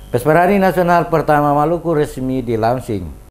Pesparani Nasional pertama Maluku resmi di-launching.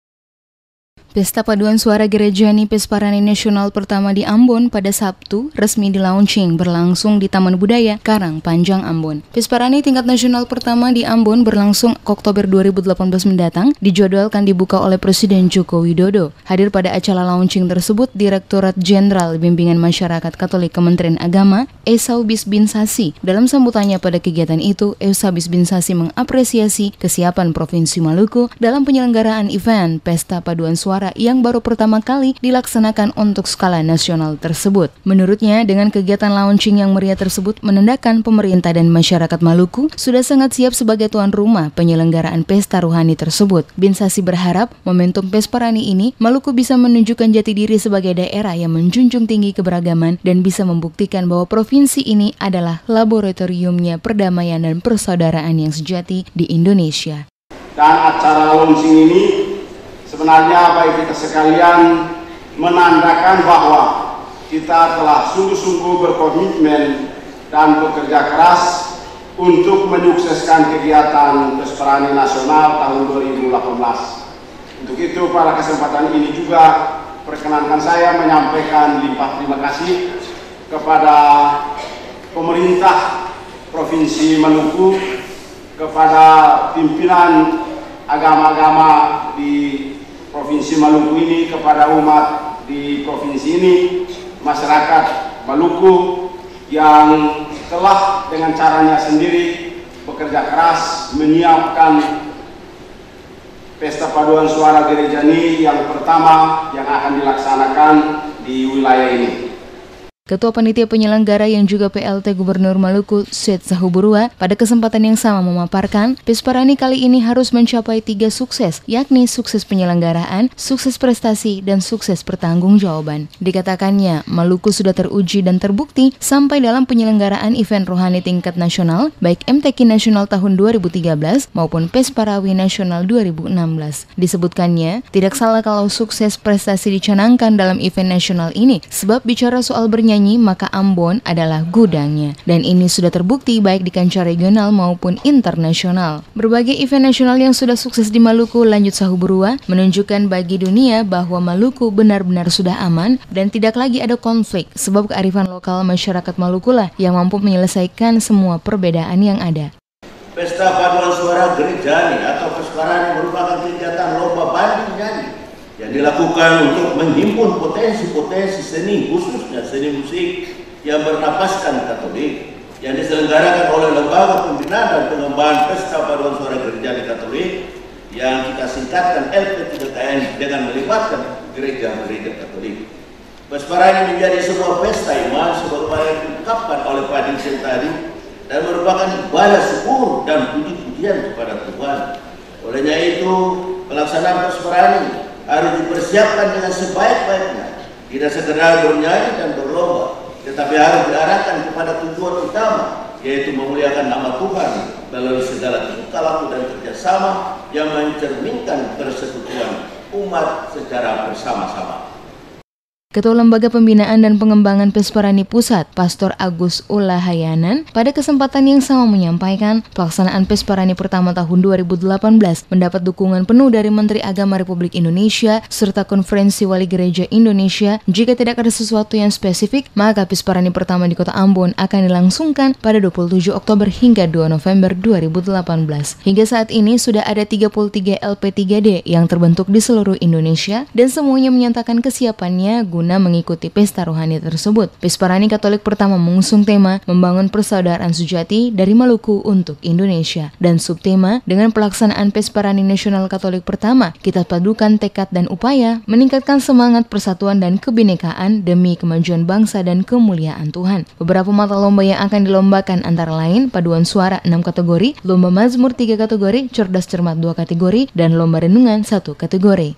Pesta Paduan Suara Gerejani Pesparani Nasional pertama di Ambon pada Sabtu resmi di-launching berlangsung di Taman Budaya Karang Panjang Ambon. Pesparani tingkat nasional pertama di Ambon berlangsung Oktober 2018 mendatang dijadwalkan dibuka oleh Presiden Joko Widodo. Hadir pada acara launching tersebut Direktorat Jenderal Bimbingan Masyarakat Katolik Kementerian Agama, Eusebis Binsasi. Dalam sambutannya pada kegiatan itu, Eusebis Binsasi mengapresiasi kesiapan Provinsi Maluku dalam penyelenggaraan event Pesta Paduan Suara yang baru pertama kali dilaksanakan untuk skala nasional tersebut. Menurutnya, dengan kegiatan launching yang meriah tersebut menandakan pemerintah dan masyarakat Maluku sudah sangat siap sebagai tuan rumah penyelenggaraan pesta rohani tersebut. Binsasi berharap momentum Pesparani ini Maluku bisa menunjukkan jati diri sebagai daerah yang menjunjung tinggi keberagaman dan bisa membuktikan bahwa provinsi ini adalah laboratoriumnya perdamaian dan persaudaraan yang sejati di Indonesia. Dan acara launching ini sebenarnya bagi kita sekalian menandakan bahwa kita telah sungguh-sungguh berkomitmen dan bekerja keras untuk menyukseskan kegiatan Pesparani Nasional tahun 2018. Untuk itu pada kesempatan ini juga perkenankan saya menyampaikan limpah terima kasih kepada pemerintah Provinsi Maluku, kepada pimpinan agama-agama di Provinsi Maluku ini, kepada umat di provinsi ini, masyarakat Maluku yang telah dengan caranya sendiri bekerja keras menyiapkan Pesta Paduan Suara Gerejani yang pertama yang akan dilaksanakan di wilayah ini. Ketua Panitia Penyelenggara yang juga PLT Gubernur Maluku, Syed Sahuburua, pada kesempatan yang sama memaparkan, Pesparani kali ini harus mencapai 3 sukses, yakni sukses penyelenggaraan, sukses prestasi, dan sukses pertanggungjawaban. Dikatakannya, Maluku sudah teruji dan terbukti sampai dalam penyelenggaraan event rohani tingkat nasional, baik MTQ Nasional tahun 2013 maupun Pesparawi Nasional 2016. Disebutkannya, tidak salah kalau sukses prestasi dicanangkan dalam event nasional ini, sebab bicara soal bernyanyi maka Ambon adalah gudangnya, dan ini sudah terbukti baik di kancah regional maupun internasional. Berbagai event nasional yang sudah sukses di Maluku, lanjut Sahuburua, menunjukkan bagi dunia bahwa Maluku benar-benar sudah aman dan tidak lagi ada konflik, sebab kearifan lokal masyarakat Maluku lah yang mampu menyelesaikan semua perbedaan yang ada. Pesta Paduan Suara Gerejani atau Pesparani merupakan kegiatan lomba banding nyanyi yang dilakukan untuk menghimpun potensi-potensi seni, khususnya seni musik yang bernapaskan Katolik, yang diselenggarakan oleh Lembaga Pembinaan dan Pengembangan Pesta Paduan Suara Gerejani Katolik yang kita singkatkan LP3KN dengan melibatkan gereja-gereja Katolik. Pesparani menjadi sebuah pesta iman sebagaimana diungkapkan oleh Pak Dirjen tadi dan merupakan ibadah syukur dan puji-pujian kepada Tuhan. Olehnya itu, pelaksanaan Pesparani harus dipersiapkan dengan sebaik-baiknya, tidak sekedar bernyanyi dan berlomba, tetapi harus diarahkan kepada tujuan utama, yaitu memuliakan nama Tuhan melalui segala tingkah laku dan kerjasama yang mencerminkan persekutuan umat secara bersama-sama. Ketua Lembaga Pembinaan dan Pengembangan Pesparani Pusat, Pastor Agus Ulahayanan, pada kesempatan yang sama menyampaikan pelaksanaan Pesparani pertama tahun 2018 mendapat dukungan penuh dari Menteri Agama Republik Indonesia serta Konferensi Wali Gereja Indonesia. Jika tidak ada sesuatu yang spesifik, maka Pesparani pertama di Kota Ambon akan dilangsungkan pada 27 Oktober hingga 2 November 2018. Hingga saat ini sudah ada 33 LP3D yang terbentuk di seluruh Indonesia dan semuanya menyatakan kesiapannya guna mengikuti pesta rohani tersebut. Pesparani Katolik pertama mengusung tema membangun persaudaraan sejati dari Maluku untuk Indonesia, dan subtema dengan pelaksanaan Pesparani Nasional Katolik pertama, kita padukan tekad dan upaya meningkatkan semangat persatuan dan kebinekaan demi kemajuan bangsa dan kemuliaan Tuhan. Beberapa mata lomba yang akan dilombakan antara lain paduan suara 6 kategori, lomba mazmur 3 kategori, cerdas cermat 2 kategori, dan lomba renungan 1 kategori.